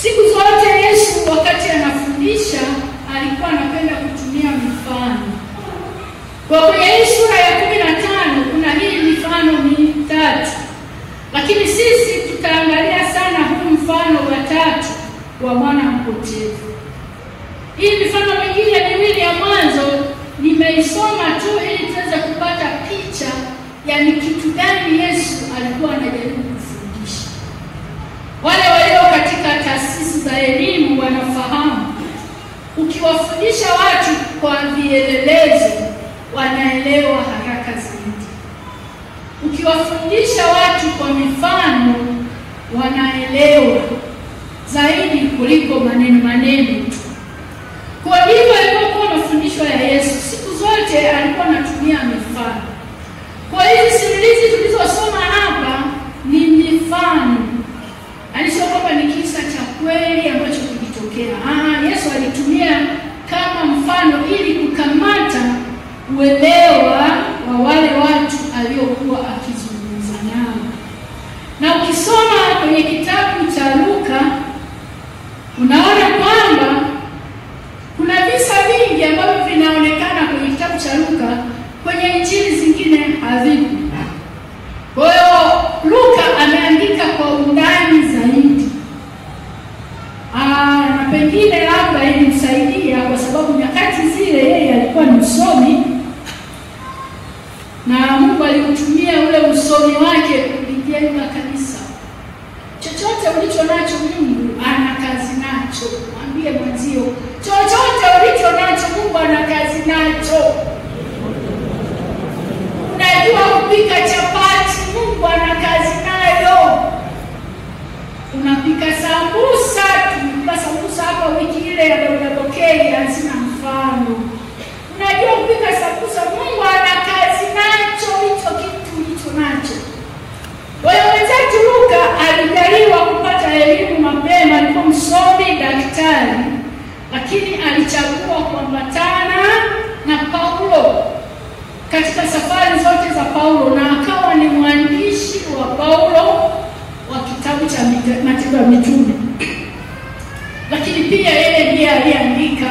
Siku zote Yesu wakati anafundisha alikuwa anapenda kutumia mifano. Kwa kwenye sura ya 15 kuna hii mifano mitatu. Lakini sisi tutaangalia sana huu mfano wa tatu wa mwana mpotevu. Hii mifano mingine miwili ya mwanzo nimeisoma tu ili tuweze kupata picha ya ni kitu gani Yesu alikuwa anajaribu kufundisha. Wale walio katika taasisi za elimu wanafahamu, ukiwafundisha watu kwa vielelezo wanaelewa haraka zaidi. Ukiwafundisha watu kwa mifano wanaelewa zaidi kuliko maneno tu. Kwa hivyo alikuwa mafundisho ya Yesu siku zote alikuwa anatumia mifano. Kwa hizi simulizi tulizosoma hapa ni mifano. Alisema kwamba ni kisa cha kweli ambacho kilitokea. Yesu alitumia kama mfano ili kukamata uelewa wa wale watu aliokuwa akizungumza nao. Na ukisoma kwenye kitabu cha Luka unaona kwamba kuna visa vingi ambavyo vinaonekana kwenye kitabu cha Luka, kwenye injili zingine havipo. Kwa hiyo Luka ameandika kwa undani zaidi. Na pengine labda ilimsaidia kwa sababu nyakati zile yeye alikuwa ni msomi, na Mungu alimtumia ule usomi wake kulijenga kanisa. Chochote ulicho nacho Mungu ana kazi nacho. Mwambie mwenzio, chochote ulicho nacho Mungu ana kazi nacho. Unajua kupika chapati, Mungu ana kazi nayo. Unapika sambusa, tunapika sambusa hapa wiki ile ya Dodokei hazina mfano. Unajua kupika sambusa, Mungu ana kazi nacho, hicho kitu ulicho nacho. Wewe mwenzetu Luka alijaliwa kupata elimu mapema, alikuwa msomi, daktari, lakini alichagua kuambatana na Paulo katika safari zote za Paulo, na akawa ni mwandishi wa Paulo wa kitabu cha Matendo ya Mitume. Lakini pia yeye ndiye aliandika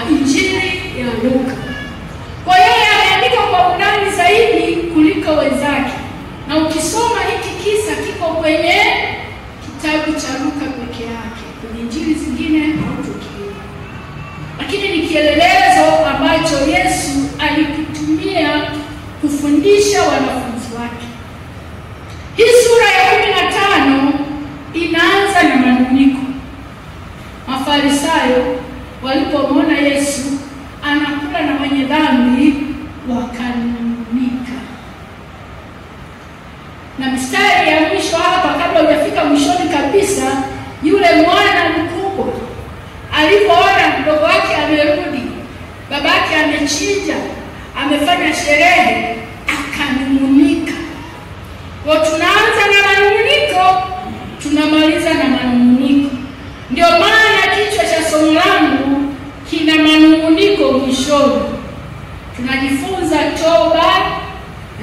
injili ya Luka. Kwa hiyo aliandika kwa undani zaidi kuliko wenzake. Na ukisoma hiki kisa kiko kwenye kitabu cha Luka peke yake. Kwenye injili zingine hautokiona. Lakini ni kielelezo ambacho Yesu alikitumia kufundisha wanafunzi wake. Hii sura ya 15 inaanza na manuniko. Mafarisayo walipomwona Yesu anakula na wenye dhambi wakanung'unika. Na mstari ya mwisho hapa, kabla hujafika mwishoni kabisa, yule mwana mkubwa alipoona mdogo wake amerudi, babake amechinja, amefanya sherehe, akanung'unika. Kwa tunaanza na manung'uniko, tunamaliza na manung'uniko. Ndio maana kichwa cha somo langu kina manung'uniko mwishoni. Tunajifunza toba,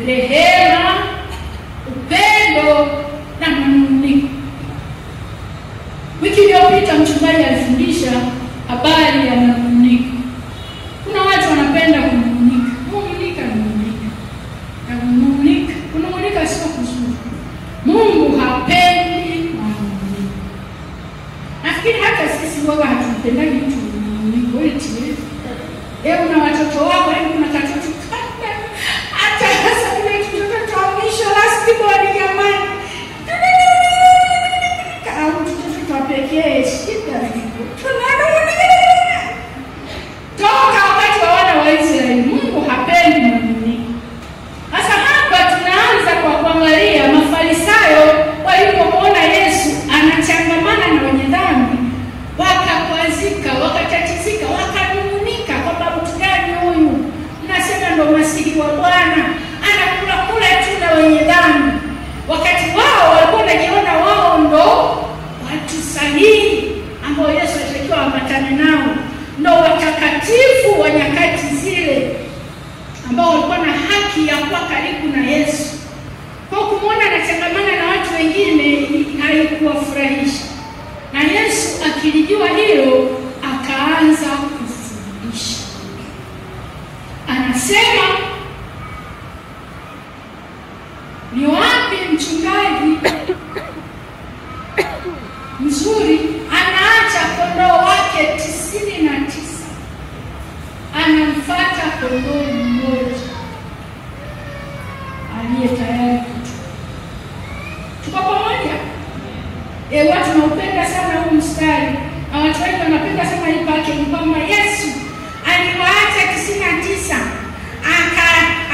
rehema, upendo na manung'uniko. Wiki iliyopita mchungaji alifundisha habari ya manung'uniko. Kuna watu wanapenda kunung'unika. Kunung'unika sio kuzuri. Mungu hapendi manung'uniko. Nafikiri hata sisi wao hatupendani mtu manung'uniko. Una watoto wako, kuna katoto hata sasa kuna kitoto cha mwisho last born jamani. Kama mtoto pekee shida hiyo. Toka wakati wa wana wa Israeli, Mungu hapendi manung'uniko. Sasa hapa tunaanza kwa kuangalia Mafarisayo walipomwona Yesu anachangamana na wenye dhambi, wakakwazika, wakatatizika, wakanung'unika kwamba mtu gani huyu? Mnasema ndo Masihi wa Bwana, anakula tu na wenye dhambi. Wakati wao walikuwa wanajiona wao ndo watu sahihi ambao Yesu alitakiwa ambatane nao, ndo watakatifu wa nyakati zile ambao walikuwa na haki ya kuwa karibu na Yesu. Kwa kumwona anachangamana na watu wengine haikuwafurahisha. Na Yesu akilijua hilo akaanza kufundisha. Anasema, ni wapi mchungaji mzuri anaacha kondoo wake 99 anamfuata kondoo mmoja aliye tayari kutoka? Tuko pamoja? Watu wanaupenda sana huu mstari, na watu wengi wanapenda sana hii package, kwamba Yesu aliwaacha 99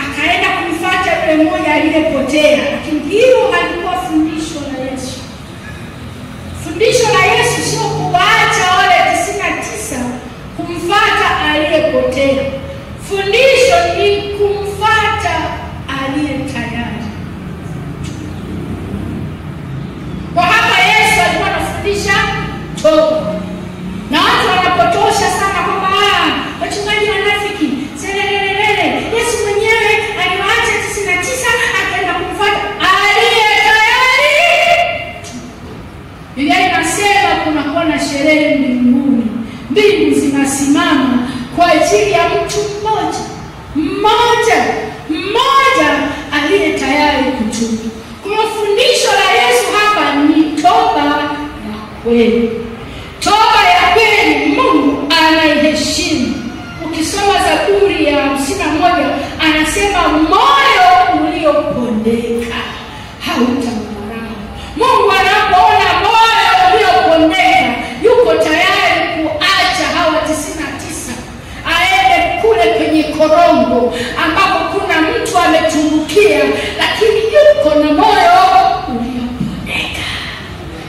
akaenda kumfuata yule mmoja aliyepotea. Lakini hilo halikuwa fundisho la Yesu. Fundisho la Yesu sio kuacha wale 99 kumfuata aliyepotea. Fundisho ni kumfuata aliye tayari. Kwa hapa Yesu alikuwa anafundisha toba. Na watu wanapotosha sana kwamba wachungaji wanafiki. Yesu mwenyewe aliwaacha 99 akaenda kumfuata aliye tayari. Biblia inasema kunakuwa na sherehe mbinguni. Mbingu zinasimama kwa ajili ya mtu mmoja aliye tayari kutubu. Kwa fundisho la Yesu hapa ni toba ya kweli. Toba ya kweli Mungu anaiheshimu. Ukisoma Zaburi ya 51 anasema moyo uliopondeka hautamdharau. Mungu anapoona moyo uliopondeka yuko tayari kuacha hawa 99 aende kule kwenye korongo ambapo kuna mtu ametumbukia, lakini yuko na moyo uliopondeka.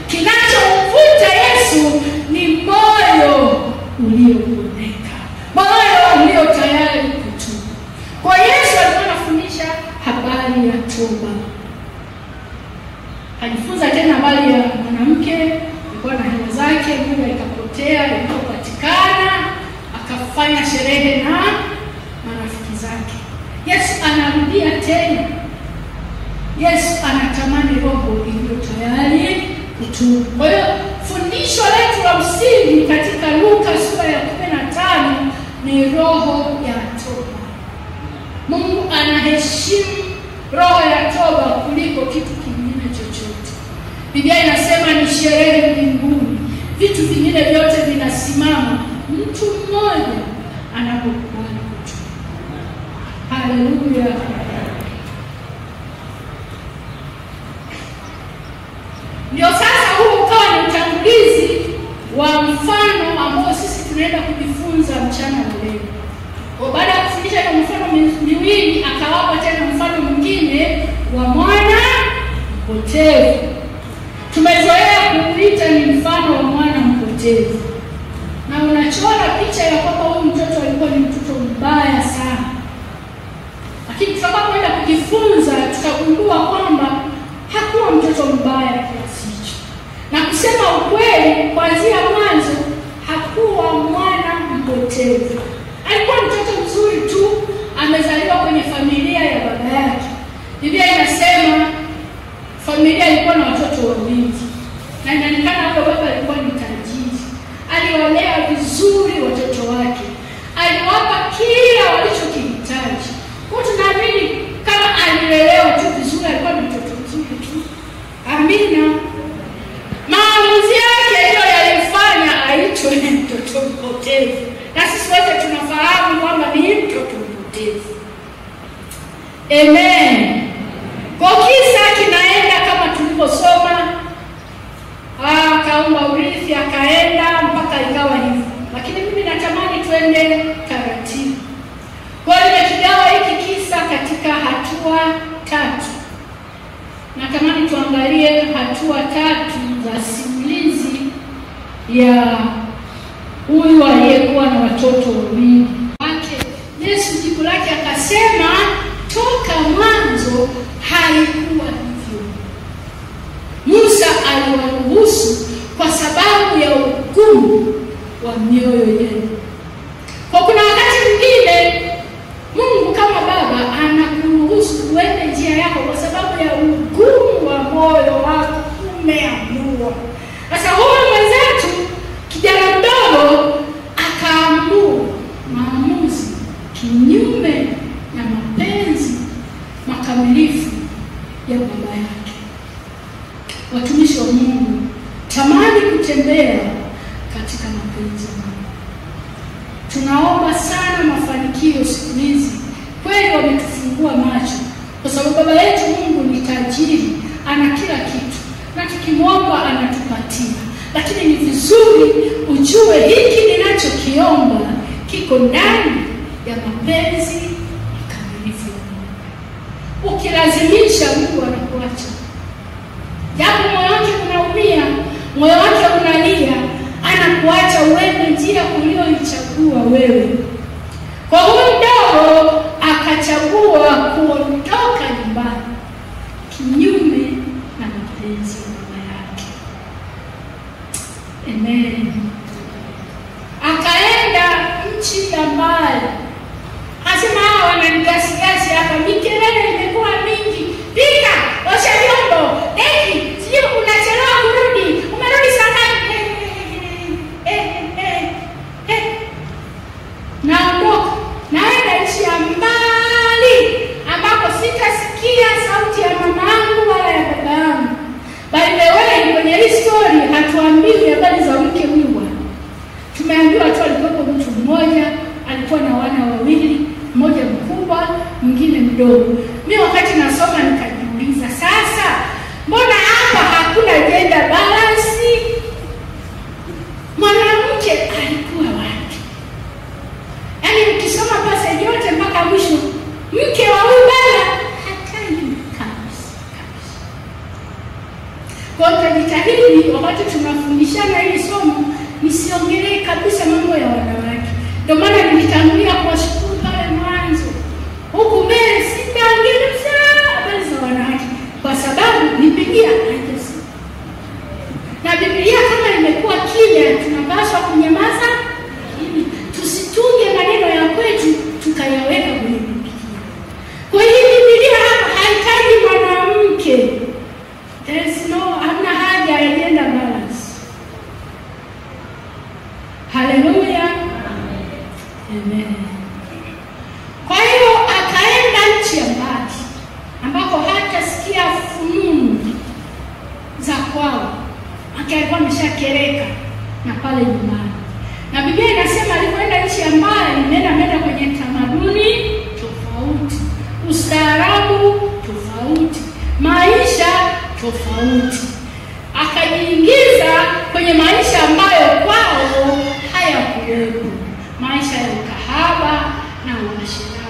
Kinachomvuta Yesu ni moyo uliopondeka, moyo ulio tayari kutubu. Kwa Yesu alikuwa anafundisha habari ya toba. Alifunza tena habari ya mwanamke alikuwa na hela zake, moja ikapotea, ilipopatikana akafanya sherehe na marafiki zake. Yesu anarudia tena. Yesu anatamani roho iliyo tayari kutubu. Kwa hiyo fundisho letu la msingi katika Luka sura ya 15 ni roho ya toba. Mungu anaheshimu roho ya toba kuliko kitu kingine chochote. Biblia inasema ni sherehe mbinguni. Vitu vingine vyote vinasimama mtu mmoja anapokubali kutubu. Haleluya. Ndio sasa huu ukawa ni utangulizi wa mfano ambao sisi tunaenda kujifunza mchana leo. Kwa baada ya kufundisha kwa mfano miwili, akawapa tena mfano mwingine wa mwana mpotevu. Tumezoea kuuita ni mfano wa mwana mpotevu. Na unachora picha ya kwamba huyu mtoto alikuwa ni mtoto mbaya sana. Lakini tutakapoenda kujifunza tutagundua kwamba hakuwa mtoto mbaya kiasi hicho. Na kusema ukweli, kuanzia mwanzo hakuwa mwana mpotevu. Alikuwa mtoto mzuri tu, amezaliwa kwenye familia ya baba yake. Biblia inasema familia ilikuwa na watoto wawili. Na inaonekana hapo baba alikuwa ni tajiri. Aliwalea vizuri watoto wake. Aliwapa kila walichokihitaji. Kwa tunaamini kama alilelewa tu vizuri, alikuwa ni mtoto mzuri tu. Amina. Maamuzi yake ndio yalimfanya aitwe ni mtoto mpotevu. Na sisi wote tunafahamu kwamba ni mtoto mpotevu. Amen. Kwa kisa kinaenda kama tulivyosoma. Akaomba urithi, akaenda mpaka ikawa hivyo. Lakini mimi natamani tuende taratibu. Kwa hiyo nimekigawa hiki kisa katika hatua 3. Natamani tuangalie hatua 3 za simulizi ya huyu aliyekuwa na watoto wawili wake. Yesu jibu lake akasema, toka mwanzo haikuwa hivyo. Musa aliwaruhusu kwa sababu ya ugumu wa mioyo yenu. Kwa kuna wakati mwingine Mungu kama baba anakuruhusu uende njia yako kwa sababu ya ugumu watumishi wa Mungu, tamani kutembea katika mapenzi ya Mungu. Tunaomba sana mafanikio siku hizi. Kweli wametufungua macho, kwa sababu Baba yetu Mungu ni tajiri, ana kila kitu, na tukimwomba anatupatia. Lakini ni vizuri ujue hiki ninachokiomba kiko ndani ya mapenzi kamilifu ya Mungu. Ukilazimisha, Mungu anakuacha. Japo moyo wake unaumia, moyo wake unalia, anakuacha uende njia uliyoichagua wewe. Kwa huyo mdogo akachagua kuondoka nyumbani kinyume na mapenzi ya baba yake. Amen. Akaenda nchi ya mbali. Asema hawa wananigasigasi hapa, mikelele imekuwa mingi. Pika, osha vyombo, deki, sijui unachelewa kurudi. Umerudi saa ngapi? Naondoka, naenda nchi ya mbali ambapo sitasikia sauti ya mamangu wala ya babangu. By the way, kwenye hii story hatuambiwi habari za mke huyu bwana. Tumeambiwa tu alikuwa mtu mmoja, alikuwa na wana wawili, mmoja mkubwa, mwingine mdogo. Mimi wakati nasoma nikajiuliza, sasa mbona hapa hakuna gender balance? Mwanamke alikuwa wapi? Yaani ukisoma passage yote mpaka mwisho, mke wa huyu bwana hataji kabisa. Kwa tutajitahidi wakati tunafundishana hili somo nisiongelee kabisa mambo ya wanawake. Ndio maana nilitangulia kuwashukuru pale mwanzo. Huku mbele sitaongelea habari za wanawake kwa sababu Biblia haijasema. Na Biblia kama imekuwa kimya, tunapaswa kunyamaza ili tusitunge maneno ya kwetu tukayaweka kwenye Biblia. Kwa hiyo Biblia hapa haitaji mwanamke. Hamna haja ya gender balance. Haleluya. Amen. Kwa hiyo akaenda nchi ya mbali ambako hatasikia fununu za kwao. Alikuwa ameshakereka na pale nyumbani. Na Biblia inasema alipoenda nchi ya mbali, ameenda kwenye tamaduni tofauti, ustaarabu tofauti, maisha tofauti. Akajiingiza kwenye maisha ambayo kwao hayakuwepo, maisha ya ukahaba na uasherati.